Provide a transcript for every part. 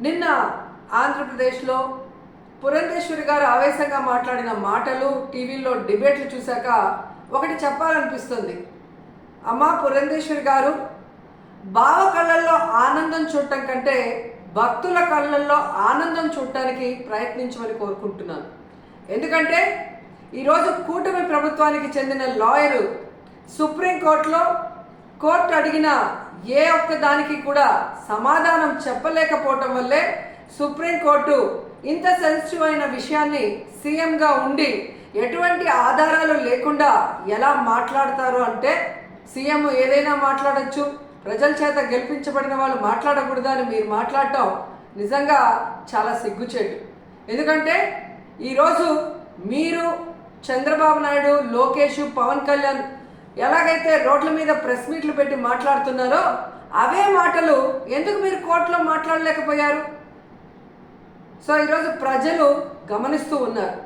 నిన్న ఆంధ్రప్రదేశ్లో పురంధేశ్వరి గారు ఆవేశంగా మాట్లాడిన మాటలు టీవీలో డిబేట్లు చూశాక ఒకటి చెప్పాలనిపిస్తుంది. అమ్మా పురంధేశ్వరి గారు, బావ కళ్ళల్లో ఆనందం చూడటం కంటే భక్తుల కళ్ళల్లో ఆనందం చూడటానికి ప్రయత్నించమని కోరుకుంటున్నాను. ఎందుకంటే ఈరోజు కూటమి ప్రభుత్వానికి చెందిన లాయరు సుప్రీంకోర్టులో కోర్టు అడిగిన ఏ ఒక్క దానికి కూడా సమాధానం చెప్పలేకపోవటం వల్లే సుప్రీంకోర్టు ఇంత సెన్సిటివ్ అయిన విషయాన్ని సీఎంగా ఉండి ఎటువంటి ఆధారాలు లేకుండా ఎలా మాట్లాడతారు అంటే, సీఎం ఏదైనా మాట్లాడచ్చు, ప్రజల చేత గెలిపించబడిన వాళ్ళు మాట్లాడకూడదు అని మీరు మాట్లాడటం నిజంగా చాలా సిగ్గుచేటు. ఎందుకంటే ఈరోజు మీరు చంద్రబాబు నాయుడు, లోకేష్, పవన్ కళ్యాణ్ ఎలాగైతే రోడ్ల మీద ప్రెస్ మీట్లు పెట్టి మాట్లాడుతున్నారో అవే మాటలు ఎందుకు మీరు కోర్టులో మాట్లాడలేకపోయారు? సో ఈరోజు ప్రజలు గమనిస్తూ ఉన్నారు.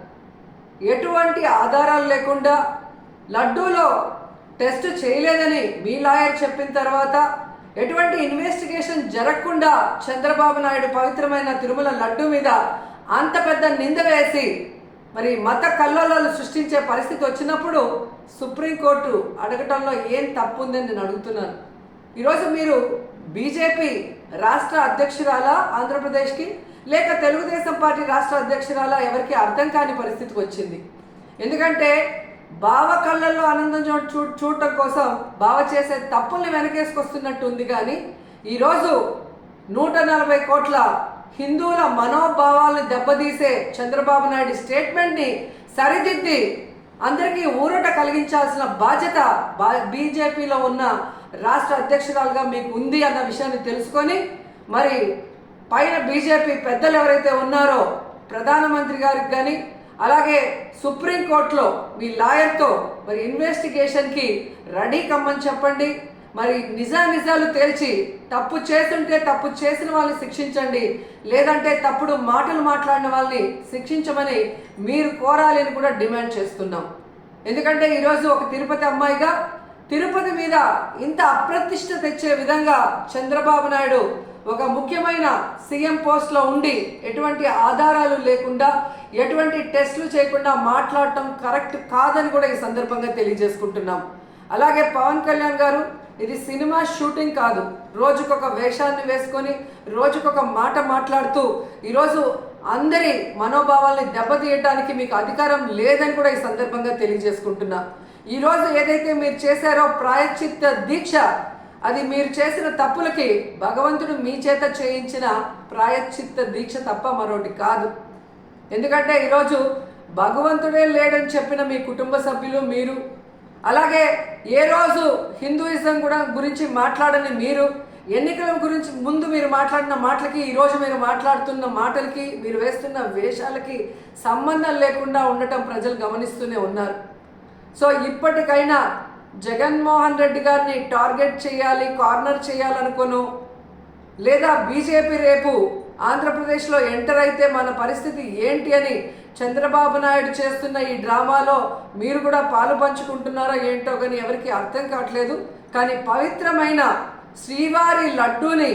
ఎటువంటి ఆధారాలు లేకుండా లడ్డూలో టెస్ట్ చేయలేదని మీ లాయర్ చెప్పిన తర్వాత, ఎటువంటి ఇన్వెస్టిగేషన్ జరగకుండా చంద్రబాబు నాయుడు పవిత్రమైన తిరుమల లడ్డూ మీద అంత పెద్ద నింద వేసి మరి మత కల్లోలాలు సృష్టించే పరిస్థితి వచ్చినప్పుడు సుప్రీంకోర్టు అడగటంలో ఏం తప్పు ఉందని నేను అడుగుతున్నాను. ఈరోజు మీరు బీజేపీ రాష్ట్ర అధ్యక్షురాలా ఆంధ్రప్రదేశ్కి, లేక తెలుగుదేశం పార్టీ రాష్ట్ర అధ్యక్షురాలా, ఎవరికి అర్థం కాని పరిస్థితికి వచ్చింది. ఎందుకంటే బావ కళ్ళల్లో ఆనందం చూడటం కోసం బావ చేసే తప్పుల్ని వెనకేసుకొస్తున్నట్టు ఉంది. కానీ ఈరోజు 140 కోట్ల హిందువుల మనోభావాలను దెబ్బతీసే చంద్రబాబు నాయుడు స్టేట్మెంట్ని సరిదిద్ది అందరికీ ఊరట కలిగించాల్సిన బాధ్యత బీజేపీలో ఉన్న రాష్ట్ర అధ్యక్షురాలుగా మీకు ఉంది అన్న విషయాన్ని తెలుసుకొని, మరి పైన బీజేపీ పెద్దలు ఎవరైతే ఉన్నారో ప్రధానమంత్రి గారికి కానీ, అలాగే సుప్రీంకోర్టులో మీ లాయర్తో మరి ఇన్వెస్టిగేషన్కి రెడీ కమ్మని చెప్పండి. మరి నిజాలు తేల్చి తప్పు చేస్తుంటే తప్పు చేసిన వాళ్ళని శిక్షించండి, లేదంటే తప్పుడు మాటలు మాట్లాడిన వాళ్ళని శిక్షించమని మీరు కోరాలి అని కూడా డిమాండ్ చేస్తున్నాం. ఎందుకంటే ఈరోజు ఒక తిరుపతి అమ్మాయిగా తిరుపతి మీద ఇంత అప్రతిష్ట తెచ్చే విధంగా చంద్రబాబు నాయుడు ఒక ముఖ్యమైన సీఎం పోస్ట్లో ఉండి ఎటువంటి ఆధారాలు లేకుండా, ఎటువంటి టెస్టులు చేయకుండా మాట్లాడటం కరెక్ట్ కాదని కూడా ఈ సందర్భంగా తెలియజేసుకుంటున్నాం. అలాగే పవన్ కళ్యాణ్ గారు, ఇది సినిమా షూటింగ్ కాదు. రోజుకొక వేషాన్ని వేసుకొని రోజుకొక మాట మాట్లాడుతూ ఈరోజు అందరి మనోభావాల్ని దెబ్బతీయడానికి మీకు అధికారం లేదని కూడా ఈ సందర్భంగా తెలియజేసుకుంటున్నా. ఈరోజు ఏదైతే మీరు చేశారో ప్రాయశ్చిత్త దీక్ష, అది మీరు చేసిన తప్పులకి భగవంతుడు మీ చేత చేయించిన ప్రాయశ్చిత్త దీక్ష తప్ప మరొకటి కాదు. ఎందుకంటే ఈరోజు భగవంతుడే లేడని చెప్పిన మీ కుటుంబ సభ్యులు, మీరు, అలాగే ఏ రోజు హిందూయిజం కూడా గురించి మాట్లాడని మీరు, ఎన్నికల గురించి ముందు మీరు మాట్లాడిన మాటలకి ఈరోజు మీరు మాట్లాడుతున్న మాటలకి, మీరు వేస్తున్న వేషాలకి సంబంధం లేకుండా ఉండటం ప్రజలు గమనిస్తూనే ఉన్నారు. సో ఇప్పటికైనా జగన్మోహన్ రెడ్డి గారిని టార్గెట్ చేయాలి, కార్నర్ చేయాలనుకోను, లేదా బీజేపీ రేపు ఆంధ్రప్రదేశ్లో ఎంటర్ అయితే మన పరిస్థితి ఏంటి అని చంద్రబాబు నాయుడు చేస్తున్న ఈ డ్రామాలో మీరు కూడా పాలు పంచుకుంటున్నారో ఏంటో కానీ ఎవరికి అర్థం కావట్లేదు. కానీ పవిత్రమైన శ్రీవారి లడ్డూని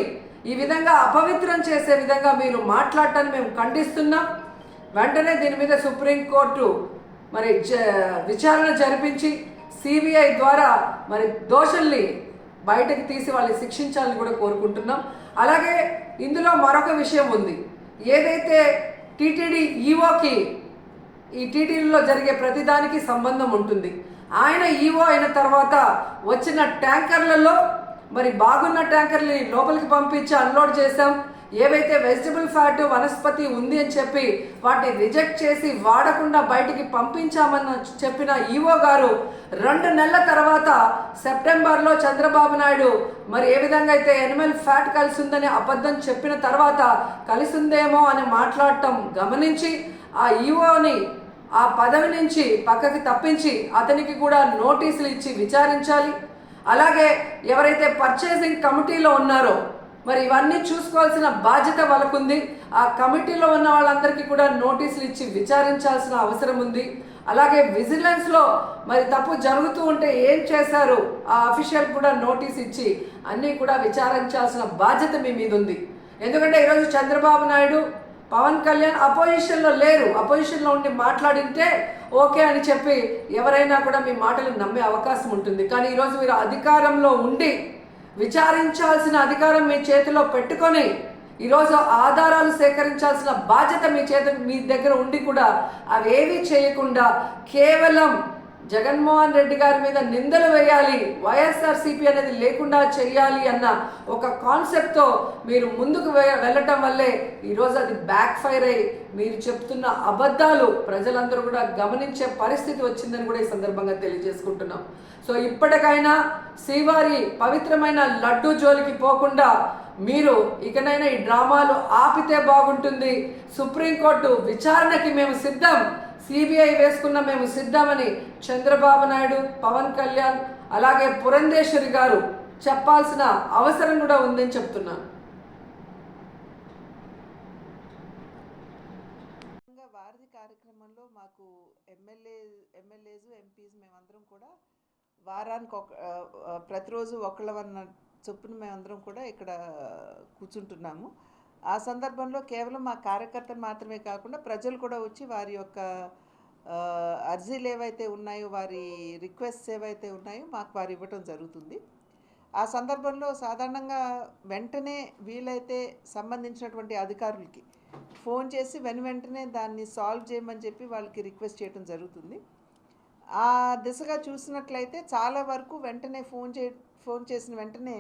ఈ విధంగా అపవిత్రం చేసే విధంగా మీరు మాట్లాడటాన్ని మేము ఖండిస్తున్నాం. వెంటనే దీని మీద సుప్రీంకోర్టు మరి విచారణ జరిపించి సిబిఐ ద్వారా మరి దోషుల్ని బయటకు తీసి వాళ్ళని శిక్షించాలని కూడా కోరుకుంటున్నాం. అలాగే ఇందులో మరొక విషయం ఉంది. ఏదైతే టీటీడీ ఈఓకి ఈ టీటీడీలో జరిగే ప్రతిదానికి సంబంధం ఉంటుంది. ఆయన ఈఓ అయిన తర్వాత వచ్చిన ట్యాంకర్లలో మరి బాగున్న ట్యాంకర్ని లోపలికి పంపించి అన్లోడ్ చేశాం. ఏవైతే వెజిటబుల్ ఫ్యాట్, వనస్పతి ఉంది అని చెప్పి వాటిని రిజెక్ట్ చేసి వాడకుండా బయటికి పంపించామని చెప్పిన ఈఓ గారు 2 నెలల తర్వాత సెప్టెంబర్లో చంద్రబాబు నాయుడు మరి ఏ విధంగా అయితే ఎనిమల్ ఫ్యాట్ కలిసి ఉందని అబద్ధం చెప్పిన తర్వాత కలిసిందేమో అని మాట్లాడటం గమనించి ఆ ఈఓని ఆ పదవి నుంచి పక్కకి తప్పించి అతనికి కూడా నోటీసులు ఇచ్చి విచారించాలి. అలాగే ఎవరైతే పర్చేసింగ్ కమిటీలో ఉన్నారో మరి ఇవన్నీ చూసుకోవాల్సిన బాధ్యత వాళ్ళకుంది. ఆ కమిటీలో ఉన్న వాళ్ళందరికీ కూడా నోటీసులు ఇచ్చి విచారించాల్సిన అవసరం ఉంది. అలాగే విజిలెన్స్లో మరి తప్పు జరుగుతూ ఉంటే ఏం చేశారు ఆ అఫీషియల్ కూడా నోటీస్ ఇచ్చి అన్నీ కూడా విచారించాల్సిన బాధ్యత మీ మీద ఉంది. ఎందుకంటే ఈరోజు చంద్రబాబు నాయుడు, పవన్ కళ్యాణ్ అపోజిషన్లో లేరు. అపోజిషన్లో ఉండి మాట్లాడింటే ఓకే అని చెప్పి ఎవరైనా కూడా మీ మాటలు నమ్మే అవకాశం ఉంటుంది. కానీ ఈరోజు మీరు అధికారంలో ఉండి విచారించాల్సిన అధికారం మీ చేతిలో పెట్టుకొని ఈరోజు ఆధారాలు సేకరించాల్సిన బాధ్యత మీ దగ్గర ఉండి కూడా అవేవి చేయకుండా కేవలం జగన్మోహన్ రెడ్డి గారి మీద నిందలు వేయాలి, వైఎస్ఆర్సీపీ అనేది లేకుండా చేయాలి అన్న ఒక కాన్సెప్ట్తో మీరు ముందుకు వెళ్ళటం వల్లే ఈరోజు అది బ్యాక్ ఫైర్ అయ్యి మీరు చెప్తున్న అబద్ధాలు ప్రజలందరూ కూడా గమనించే పరిస్థితి వచ్చిందని కూడా ఈ సందర్భంగా తెలియజేసుకుంటున్నాం. సో ఇప్పటికైనా శ్రీవారి పవిత్రమైన లడ్డూ జోలికి పోకుండా మీరు ఇకనైనా ఈ డ్రామాలు ఆపితే బాగుంటుంది. సుప్రీంకోర్టు విచారణకి మేము సిద్ధం, సిబిఐ వేసుకున్న మేము సిద్ధమని చంద్రబాబు నాయుడు, పవన్ కళ్యాణ్ అలాగే పురంధేశ్వరి గారు చెప్పాల్సిన అవసరం కూడా ఉందని చెప్తున్నాను. వారధి కార్యక్రమంలో మాకు ఎమ్మెల్యేస్ ఎంపీస్ మేమందరం కూడా వారానికి ప్రతిరోజు ఒకళ్ళవన్న చొప్పున మేమందరం కూడా ఇక్కడ కూర్చుంటున్నాము. ఆ సందర్భంలో కేవలం మా కార్యకర్తలు మాత్రమే కాకుండా ప్రజలు కూడా వచ్చి వారి యొక్క అర్జీలు ఏవైతే ఉన్నాయో, వారి రిక్వెస్ట్స్ ఏవైతే ఉన్నాయో మాకు వారు ఇవ్వటం జరుగుతుంది. ఆ సందర్భంలో సాధారణంగా వెంటనే వీలైతే సంబంధించినటువంటి అధికారులకి ఫోన్ చేసి వెంటనే దాన్ని సాల్వ్ చేయమని చెప్పి వాళ్ళకి రిక్వెస్ట్ చేయడం జరుగుతుంది. ఆ దిశగా చూసినట్లయితే చాలా వరకు వెంటనే ఫోన్ చేసిన వెంటనే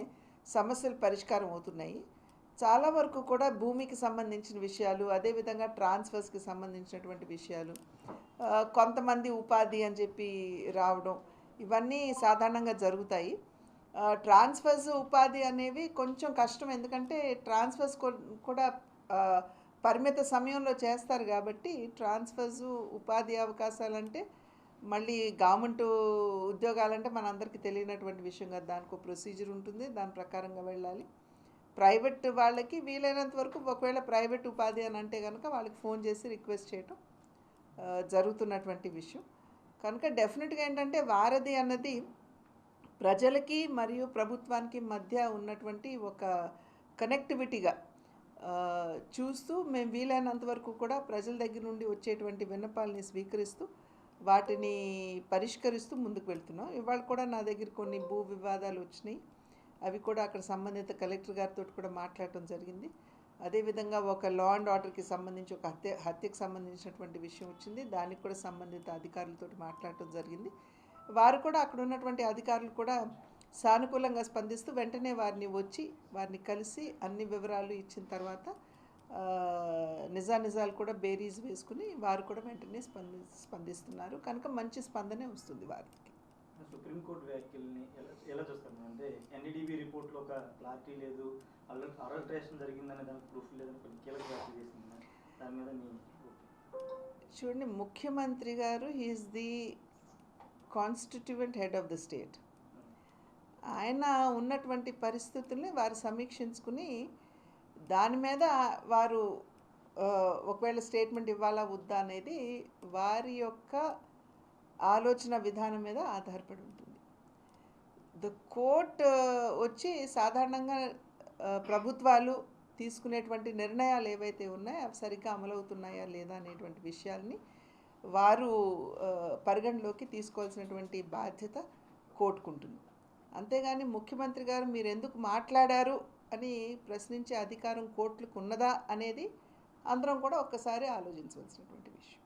సమస్యలు పరిష్కారం అవుతున్నాయి. చాలా వరకు కూడా భూమికి సంబంధించిన విషయాలు, అదేవిధంగా ట్రాన్స్ఫర్స్కి సంబంధించినటువంటి విషయాలు, కొంతమంది ఉపాధి అని చెప్పి రావడం, ఇవన్నీ సాధారణంగా జరుగుతాయి. ట్రాన్స్ఫర్స్, ఉపాధి అనేవి కొంచెం కష్టం. ఎందుకంటే ట్రాన్స్ఫర్స్ కూడా పరిమిత సమయంలో చేస్తారు కాబట్టి ట్రాన్స్ఫర్స్, ఉపాధి అవకాశాలంటే మళ్ళీ గవర్నమెంట్ ఉద్యోగాలంటే మనందరికీ తెలియనటువంటి విషయం కదా. దానికి ఒక ప్రొసీజర్ ఉంటుంది, దాని ప్రకారంగా వెళ్ళాలి. ప్రైవేట్ వాళ్ళకి వీలైనంత వరకు ఒకవేళ ప్రైవేట్ ఉపాధి అని అంటే కనుక వాళ్ళకి ఫోన్ చేసి రిక్వెస్ట్ చేయటం జరుగుతున్నటువంటి విషయం. కనుక డెఫినెట్గా ఏంటంటే వారధి అన్నది ప్రజలకి మరియు ప్రభుత్వానికి మధ్య ఉన్నటువంటి ఒక కనెక్టివిటీగా చూస్తూ మేము వీలైనంత వరకు కూడా ప్రజల దగ్గర నుండి వచ్చేటువంటి విన్నపాలని స్వీకరిస్తూ వాటిని పరిష్కరిస్తూ ముందుకు వెళ్తున్నాం. ఇవాళ కూడా నా దగ్గర కొన్ని భూ వివాదాలు వచ్చినాయి. అవి కూడా అక్కడ సంబంధిత కలెక్టర్ గారితో కూడా మాట్లాడటం జరిగింది. అదేవిధంగా ఒక లా అండ్ ఆర్డర్కి సంబంధించి ఒక హత్యకు సంబంధించినటువంటి విషయం వచ్చింది. దానికి కూడా సంబంధిత అధికారులతో మాట్లాడటం జరిగింది. వారు కూడా అక్కడ ఉన్నటువంటి అధికారులు కూడా సానుకూలంగా స్పందిస్తూ వెంటనే వారిని కలిసి అన్ని వివరాలు ఇచ్చిన తర్వాత నిజాలు కూడా బేరీజ్ వేసుకుని వారు కూడా వెంటనే స్పందిస్తున్నారు. కనుక మంచి స్పందనే వస్తుంది వారికి. సుప్రీంకోర్టు వ్యాఖ్యల్ని ఎలా చూస్తారు? అంటే ఎన్డీటీవీ రిపోర్ట్లో ఒక క్లారిటీ లేదు, అడల్ట్రేషన్ జరిగిందనే దానికి ప్రూఫ్ లేదని కొన్ని కీలక వ్యాఖ్యలు చేసింది. దాని మీద చూడండి, ముఖ్యమంత్రి గారు is the constituent head of the state. ఆయన ఉన్నటువంటి పరిస్థితుల్ని వారు సమీక్షించుకుని దాని మీద వారు ఒకవేళ స్టేట్మెంట్ ఇవ్వాలా వద్దా అనేది వారి యొక్క ఆలోచన విధానం మీద ఆధారపడి ఉంటుంది. ద కోర్ట్ వచ్చి సాధారణంగా ప్రభుత్వాలు తీసుకునేటువంటి నిర్ణయాలు ఏవైతే ఉన్నాయో అవి సరిగ్గా అమలవుతున్నాయా లేదా అనేటువంటి విషయాల్ని వారు పరిగణలోకి తీసుకోవాల్సినటువంటి బాధ్యత కోర్టుకుంటుంది. అంతేగాని ముఖ్యమంత్రి గారు మీరు ఎందుకు మాట్లాడారు అని ప్రశ్నించే అధికారం కోర్టులకు ఉన్నదా అనేది అందరం కూడా ఒక్కసారి ఆలోచించవలసినటువంటి విషయం.